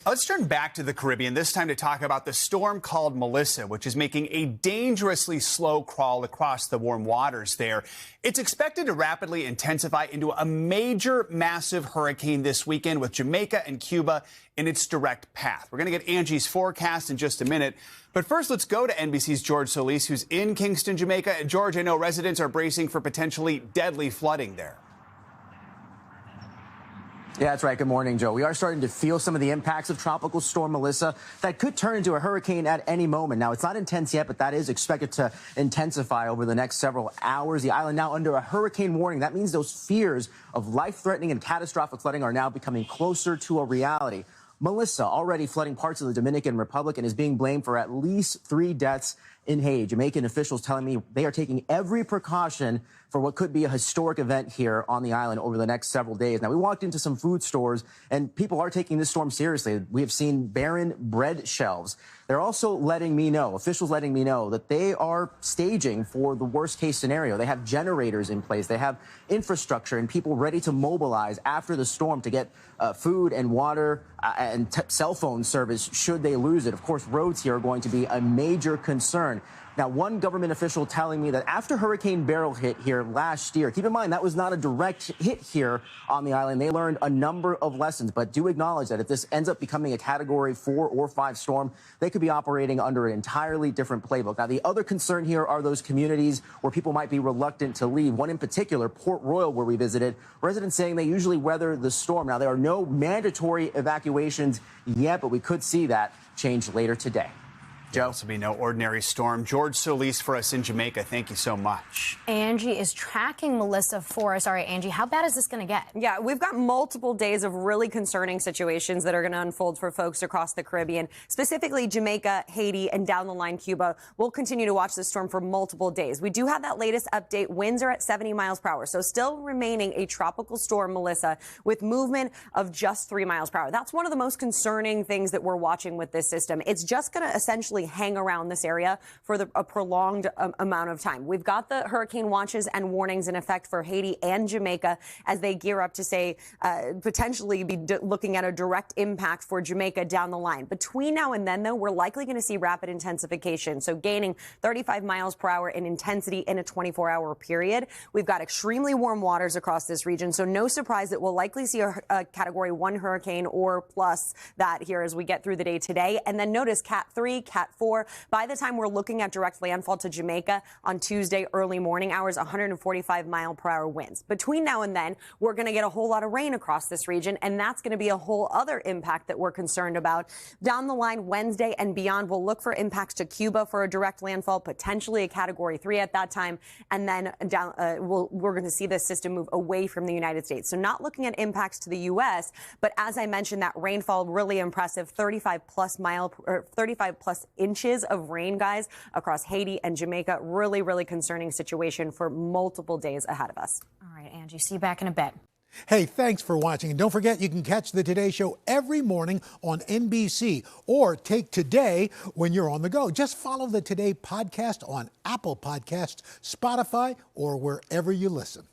Let's turn back to the Caribbean, this time to talk about the storm called Melissa, which is making a dangerously slow crawl across the warm waters there. It's expected to rapidly intensify into a major, massive hurricane this weekend with Jamaica and Cuba in its direct path. We're going to get Angie's forecast in just a minute. But first, let's go to NBC's George Solis, who's in Kingston, Jamaica. And George, I know residents are bracing for potentially deadly flooding there. Yeah, that's right. Good morning, Joe. We are starting to feel some of the impacts of Tropical Storm Melissa that could turn into a hurricane at any moment. Now, it's not intense yet, but that is expected to intensify over the next several hours. The island now under a hurricane warning. That means those fears of life-threatening and catastrophic flooding are now becoming closer to a reality. Melissa already flooding parts of the Dominican Republic and is being blamed for at least 3 deaths in Haiti. Jamaican officials telling me they are taking every precaution for what could be a historic event here on the island over the next several days. Now, we walked into some food stores, and people are taking this storm seriously. We have seen barren bread shelves. They're also letting me know, officials letting me know, that they are staging for the worst-case scenario. They have generators in place. They have infrastructure and people ready to mobilize after the storm to get food and water and cell phone service should they lose it. Of course, roads here are going to be a major concern. Now, one government official telling me that after Hurricane Beryl hit here last year, keep in mind that was not a direct hit here on the island. They learned a number of lessons, but do acknowledge that if this ends up becoming a Category 4 or 5 storm, they could be operating under an entirely different playbook. Now, the other concern here are those communities where people might be reluctant to leave. One in particular, Port Royal, where we visited, residents saying they usually weather the storm. Now, there are no mandatory evacuations yet, but we could see that change later today. Joe? This will be no ordinary storm. George Solis for us in Jamaica. Thank you so much. Angie is tracking Melissa for us. All right, Angie, how bad is this going to get? Yeah, we've got multiple days of really concerning situations that are going to unfold for folks across the Caribbean, specifically Jamaica, Haiti, and down the line Cuba. We'll continue to watch this storm for multiple days. We do have that latest update. Winds are at 70 miles per hour, so still remaining a tropical storm, Melissa, with movement of just 3 miles per hour. That's one of the most concerning things that we're watching with this system. It's just going to essentially hang around this area for a prolonged amount of time. We've got the hurricane watches and warnings in effect for Haiti and Jamaica as they gear up to say potentially be looking at a direct impact for Jamaica down the line. Between now and then, though, we're likely going to see rapid intensification, so gaining 35 miles per hour in intensity in a 24-hour period. We've got extremely warm waters across this region, so no surprise that we'll likely see a Category 1 hurricane or plus that here as we get through the day today. And then notice Cat 3, Cat 4. By the time we're looking at direct landfall to Jamaica on Tuesday early morning hours, 145 mile per hour winds. Between now and then, we're going to get a whole lot of rain across this region, and that's going to be a whole other impact that we're concerned about. Down the line, Wednesday and beyond, we'll look for impacts to Cuba for a direct landfall, potentially a Category 3 at that time, and then down, we're going to see this system move away from the United States. So not looking at impacts to the U.S., but as I mentioned, that rainfall really impressive, 35 plus inches of rain, guys, across Haiti and Jamaica. Really, really concerning situation for multiple days ahead of us. All right, Angie, see you back in a bit. Hey, thanks for watching. And don't forget, you can catch the Today Show every morning on NBC or take Today when you're on the go. Just follow the Today podcast on Apple Podcasts, Spotify, or wherever you listen.